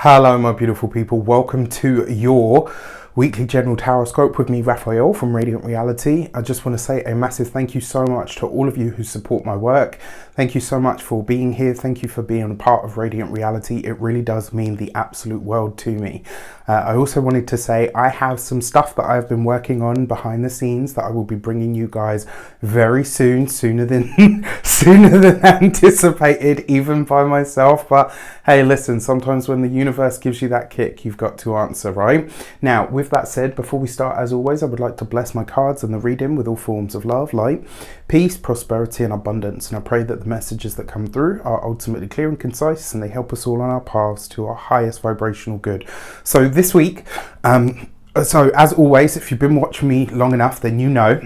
Hello my beautiful people, welcome to your weekly general tarot with me, Raphael from Radiant Reality. I just want to say a massive thank you so much to all of you who support my work. Thank you so much for being here. Thank you for being a part of Radiant Reality. It really does mean the absolute world to me. I also wanted to say I have some stuff that I've been working on behind the scenes that I will be bringing you guys very soon, sooner than anticipated, even by myself. But hey, listen, sometimes when the universe gives you that kick, you've got to answer, right? Now, with that said, before we start, as always, I would like to bless my cards and the reading with all forms of love, light, peace, prosperity, and abundance. And I pray that the messages that come through are ultimately clear and concise, and they help us all on our paths to our highest vibrational good. So this week, so as always, if you've been watching me long enough, then you know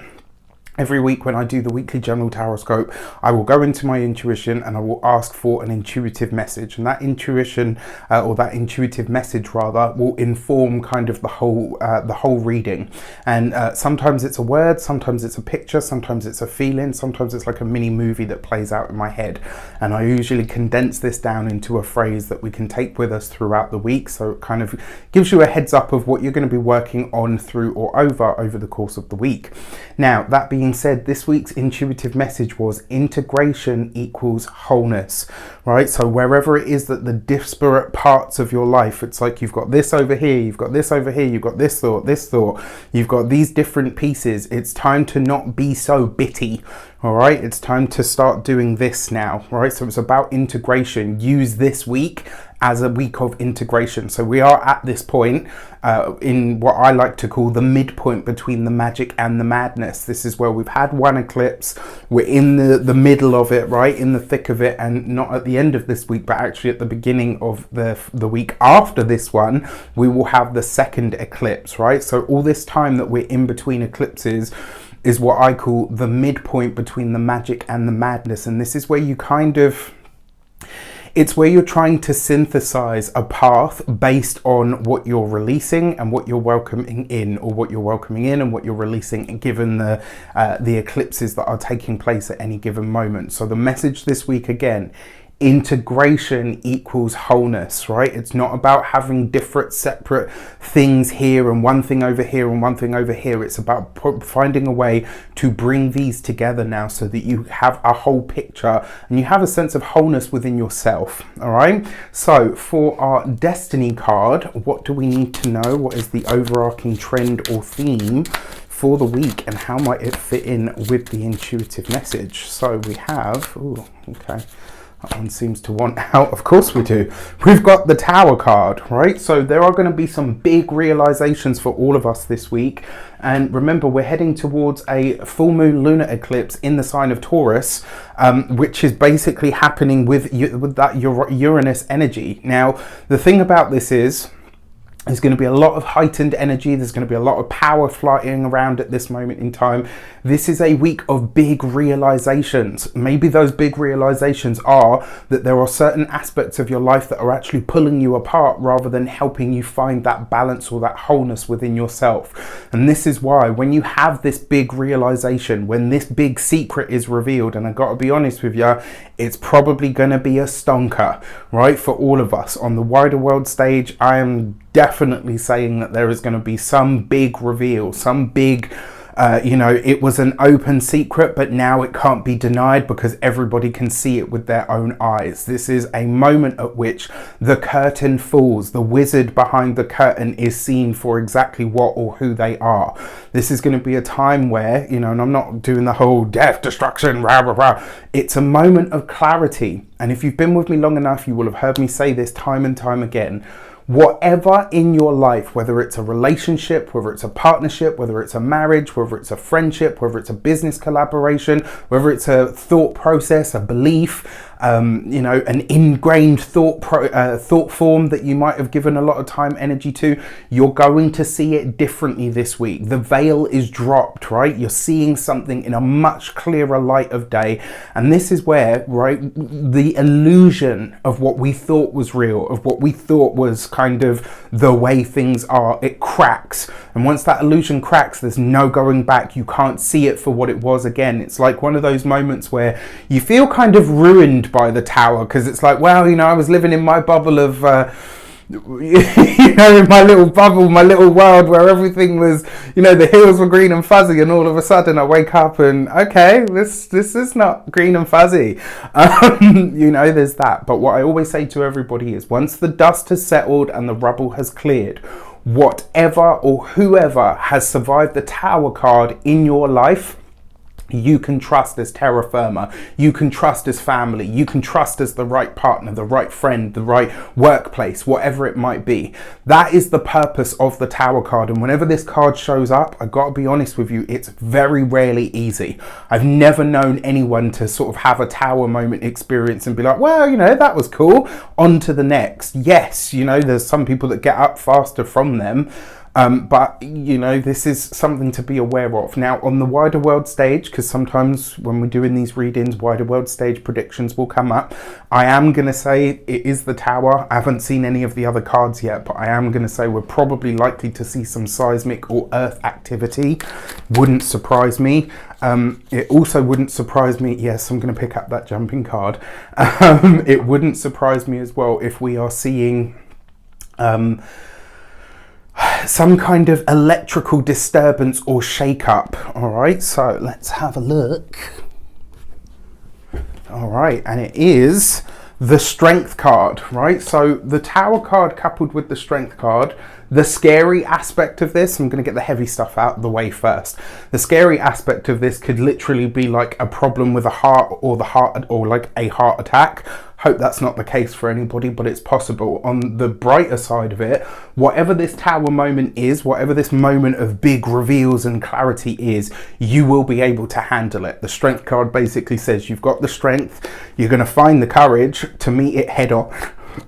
every week when I do the weekly general tarot, I will go into my intuition and I will ask for an intuitive message, and that intuition or that intuitive message rather will inform kind of the whole reading. And sometimes it's a word, sometimes it's a picture, sometimes it's a feeling, sometimes it's like a mini movie that plays out in my head, and I usually condense this down into a phrase that we can take with us throughout the week, so it kind of gives you a heads up of what you're going to be working on through or over the course of the week. Now, that being said, this week's intuitive message was integration equals wholeness, right? So wherever it is that the disparate parts of your life, it's like you've got this over here, you've got this over here, you've got this thought, you've got these different pieces. It's time to not be so bitty, all right? It's time to start doing this now, all right? So it's about integration. Use this week as a week of integration. So we are at this point in what I like to call the midpoint between the magic and the madness. This is where we've had one eclipse, we're in the middle of it, right, in the thick of it, and not at the end of this week, but actually at the beginning of the week after this one, we will have the second eclipse, right? So all this time that we're in between eclipses is what I call the midpoint between the magic and the madness. And this is where you kind of, it's where you're trying to synthesize a path based on what you're releasing and what you're welcoming in, or what you're welcoming in and what you're releasing, given the eclipses that are taking place at any given moment. So the message this week, again, integration equals wholeness, right? It's not about having different separate things here and one thing over here and one thing over here. It's about finding a way to bring these together now so that you have a whole picture and you have a sense of wholeness within yourself, all right? So for our destiny card, what do we need to know? What is the overarching trend or theme for the week, and how might it fit in with the intuitive message? So we have, ooh, okay, that one seems to want out. Of course we do. We've got the Tower card, right? So there are going to be some big realizations for all of us this week. And remember, we're heading towards a full moon lunar eclipse in the sign of Taurus, which is basically happening with that Uranus energy. Now, the thing about this is, there's going to be a lot of heightened energy. There's going to be a lot of power flying around at this moment in time. This is a week of big realizations. Maybe those big realizations are that there are certain aspects of your life that are actually pulling you apart rather than helping you find that balance or that wholeness within yourself. And this is why when you have this big realization, when this big secret is revealed, and I've got to be honest with you, it's probably going to be a stonker, right, for all of us. On the wider world stage, I am definitely saying that there is going to be some big reveal, some big, it was an open secret, but now it can't be denied because everybody can see it with their own eyes. This is a moment at which the curtain falls. The wizard behind the curtain is seen for exactly what or who they are. This is going to be a time where, and I'm not doing the whole death, destruction, rah, rah, rah. It's a moment of clarity. And if you've been with me long enough, you will have heard me say this time and time again. Whatever in your life, whether it's a relationship, whether it's a partnership, whether it's a marriage, whether it's a friendship, whether it's a business collaboration, whether it's a thought process, a belief, an ingrained thought form that you might have given a lot of time, energy to, you're going to see it differently this week. The veil is dropped, right? You're seeing something in a much clearer light of day. And this is where, right, the illusion of what we thought was real, of what we thought was kind of the way things are, it cracks. And once that illusion cracks, there's no going back. You can't see it for what it was again. It's like one of those moments where you feel kind of ruined by the tower, because it's like, well, I was living in my bubble of you know, in my little bubble, my little world where everything was, you know, the hills were green and fuzzy, and all of a sudden I wake up and, okay, this is not green and fuzzy. You know, there's that. But what I always say to everybody is, once the dust has settled and the rubble has cleared, whatever or whoever has survived the Tower card in your life, you can trust as terra firma, you can trust as family, you can trust as the right partner, the right friend, the right workplace, whatever it might be. That is the purpose of the Tower card. And whenever this card shows up, I gotta be honest with you, it's very rarely easy. I've never known anyone to sort of have a Tower moment experience and be like, well, you know, that was cool, on to the next. Yes, you know, there's some people that get up faster from them. But, you know, this is something to be aware of. Now, on the wider world stage, because sometimes when we're doing these readings, wider world stage predictions will come up. I am going to say it is the Tower. I haven't seen any of the other cards yet, but I am going to say we're probably likely to see some seismic or earth activity. Wouldn't surprise me. It also wouldn't surprise me, yes, I'm going to pick up that jumping card. It wouldn't surprise me as well if we are seeing some kind of electrical disturbance or shake-up. All right, so let's have a look. All right, and it is the Strength card, right? So the Tower card coupled with the Strength card, the scary aspect of this, I'm going to get the heavy stuff out of the way first. The scary aspect of this could literally be like a problem with a heart, or like a heart attack. Hope that's not the case for anybody, but it's possible. On the brighter side of it, whatever this Tower moment is, whatever this moment of big reveals and clarity is, you will be able to handle it. The Strength card basically says you've got the strength, you're going to find the courage to meet it head on.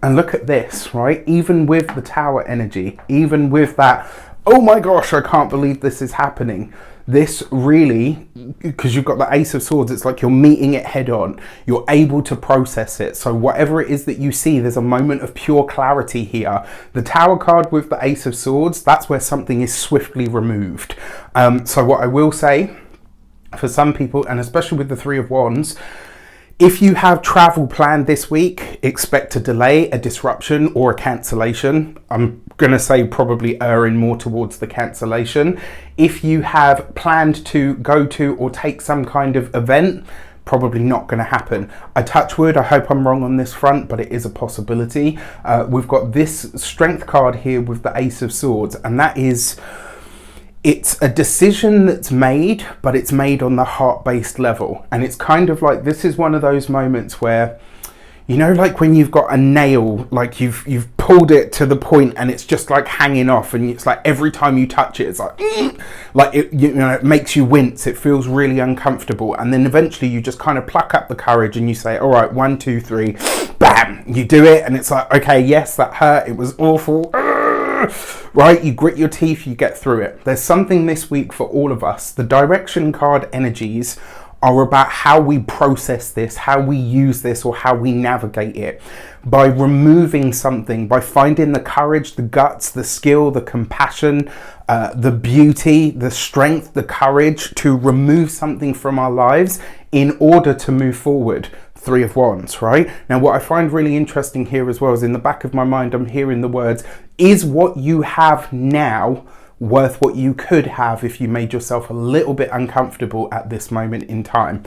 And look at this, right? Even with the Tower energy, even with that, oh my gosh, I can't believe this is happening. This really, because you've got the Ace of Swords, it's like you're meeting it head on. You're able to process it. So whatever it is that you see, there's a moment of pure clarity here. The Tower card with the Ace of Swords, that's where something is swiftly removed. So what I will say, for some people, and especially with the Three of Wands, if you have travel planned this week, expect a delay, a disruption, or a cancellation. I'm going to say probably erring more towards the cancellation. If you have planned to go to or take some kind of event, probably not going to happen. I touch wood, I hope I'm wrong on this front, but it is a possibility. We've got this Strength card here with the Ace of Swords, and that is, it's a decision that's made, but it's made on the heart-based level. And it's kind of like, this is one of those moments where, you know, like when you've got a nail, like you've pulled it to the point and it's just like hanging off, and it's like every time you touch it, it's like it, you know, it makes you wince. It feels really uncomfortable. And then eventually you just kind of pluck up the courage and you say, all right, 1, 2, 3, bam, you do it. And it's like, okay, yes, that hurt. It was awful. Right, you grit your teeth, you get through it. There's something this week for all of us. The direction card energies are about how we process this, how we use this, or how we navigate it. By removing something, by finding the courage, the guts, the skill, the compassion, the beauty, the strength, the courage to remove something from our lives in order to move forward. Three of Wands, right? Now, what I find really interesting here as well is in the back of my mind, I'm hearing the words, is what you have now worth what you could have if you made yourself a little bit uncomfortable at this moment in time?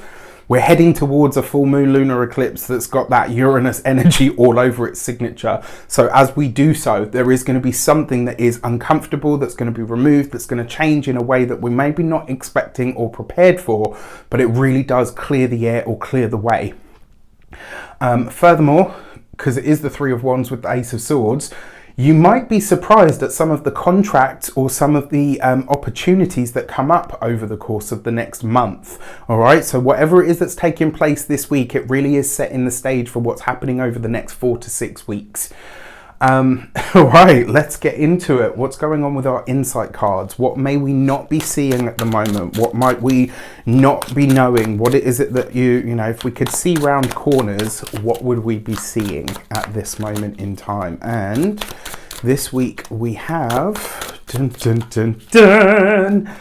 We're heading towards a full moon lunar eclipse that's got that Uranus energy all over its signature. So as we do so, there is going to be something that is uncomfortable, that's going to be removed, that's going to change in a way that we may be not expecting or prepared for, but it really does clear the air or clear the way. Furthermore, because it is the Three of Wands with the Ace of Swords, you might be surprised at some of the contracts or some of the opportunities that come up over the course of the next month. All right, so whatever it is that's taking place this week, it really is setting the stage for what's happening over the next 4 to 6 weeks. All right, let's get into it. What's going on with our insight cards? What may we not be seeing at the moment? What might we not be knowing? What is it that you know, if we could see round corners, what would we be seeing at this moment in time? And this week we have, dun, dun, dun, dun,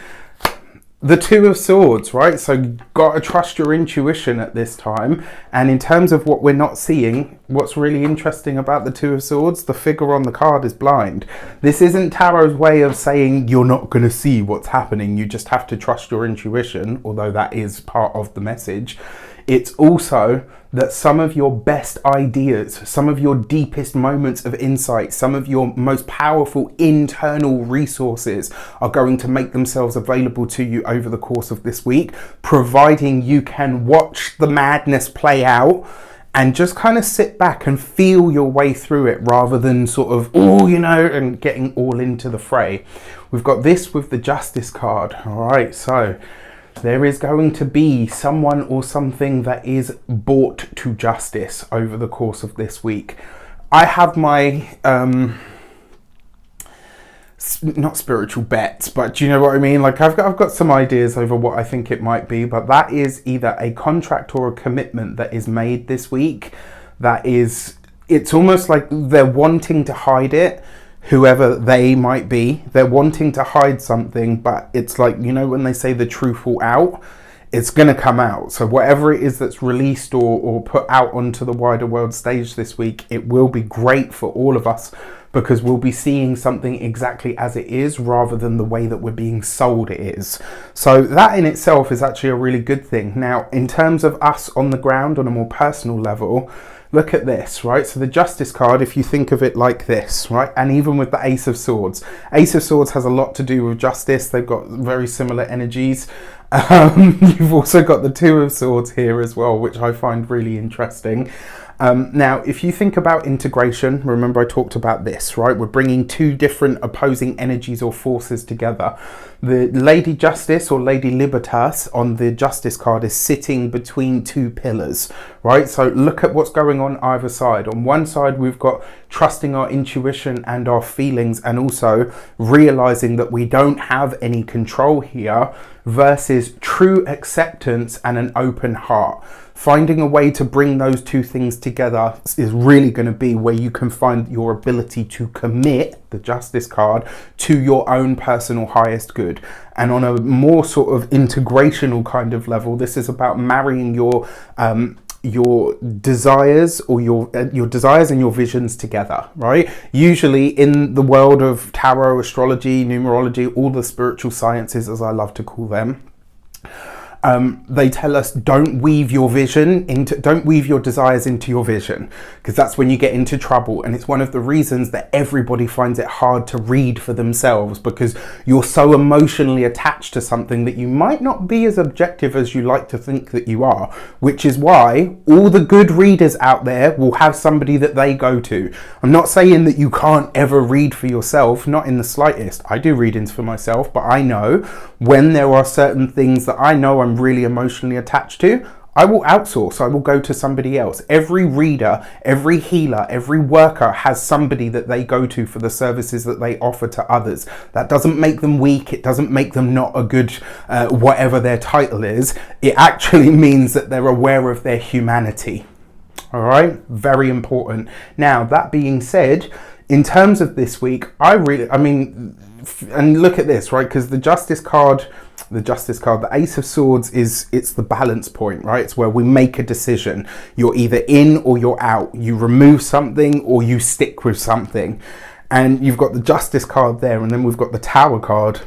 the Two of Swords, right? So got to trust your intuition at this time. And in terms of what we're not seeing, what's really interesting about the Two of Swords, the figure on the card is blind. This isn't Tarot's way of saying you're not going to see what's happening. You just have to trust your intuition, although that is part of the message. It's also that some of your best ideas, some of your deepest moments of insight, some of your most powerful internal resources are going to make themselves available to you over the course of this week, providing you can watch the madness play out and just kind of sit back and feel your way through it rather than sort of, oh, you know, and getting all into the fray. We've got this with the Justice card. All right, so there is going to be someone or something that is brought to justice over the course of this week. I have my, not spiritual bets, but do you know what I mean? Like I've got some ideas over what I think it might be, but that is either a contract or a commitment that is made this week. That is, it's almost like they're wanting to hide it. Whoever they might be, they're wanting to hide something, but it's like, you know, when they say the truth will out, it's going to come out. So whatever it is that's released or put out onto the wider world stage this week, it will be great for all of us because we'll be seeing something exactly as it is rather than the way that we're being sold it is. So that in itself is actually a really good thing. Now, in terms of us on the ground on a more personal level, look at this, right? So the Justice card, if you think of it like this, right? And even with the Ace of Swords. Ace of Swords has a lot to do with justice. They've got very similar energies. You've also got the Two of Swords here as well, which I find really interesting. Now, if you think about integration, remember I talked about this, right? We're bringing two different opposing energies or forces together. The Lady Justice or Lady Libertas on the Justice card is sitting between two pillars, right? So look at what's going on either side. On one side, we've got trusting our intuition and our feelings and also realizing that we don't have any control here versus true acceptance and an open heart. Finding a way to bring those two things together is really going to be where you can find your ability to commit, the Justice card, to your own personal highest good. And on a more sort of integrational kind of level, this is about marrying your desires or your desires and your visions together, right? Usually in the world of tarot, astrology, numerology, all the spiritual sciences, as I love to call them, they tell us don't weave your desires into your vision, because that's when you get into trouble. And it's one of the reasons that everybody finds it hard to read for themselves, because you're so emotionally attached to something that you might not be as objective as you like to think that you are, which is why all the good readers out there will have somebody that they go to. I'm not saying that you can't ever read for yourself, not in the slightest. I do readings for myself, but I know when there are certain things that I know I'm really emotionally attached to, I will outsource. I will go to somebody else. Every reader, every healer, every worker has somebody that they go to for the services that they offer to others. That doesn't make them weak. It doesn't make them not a good whatever their title is. It actually means that they're aware of their humanity. All right, very important. Now, that being said, in terms of this week, and look at this, right? Because the Justice card, the Ace of Swords it's the balance point, right? It's where we make a decision. You're either in or you're out. You remove something or you stick with something. And you've got the Justice card there, and then we've got the Tower card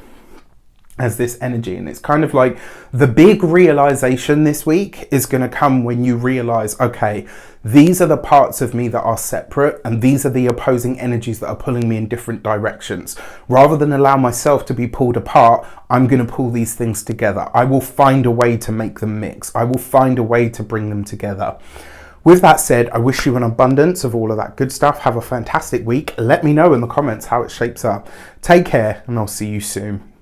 as this energy. And it's kind of like the big realization this week is going to come when you realize, okay, these are the parts of me that are separate, and these are the opposing energies that are pulling me in different directions. Rather than allow myself to be pulled apart, I'm going to pull these things together. I will find a way to make them mix. I will find a way to bring them together. With that said, I wish you an abundance of all of that good stuff. Have a fantastic week. Let me know in the comments how it shapes up. Take care, and I'll see you soon.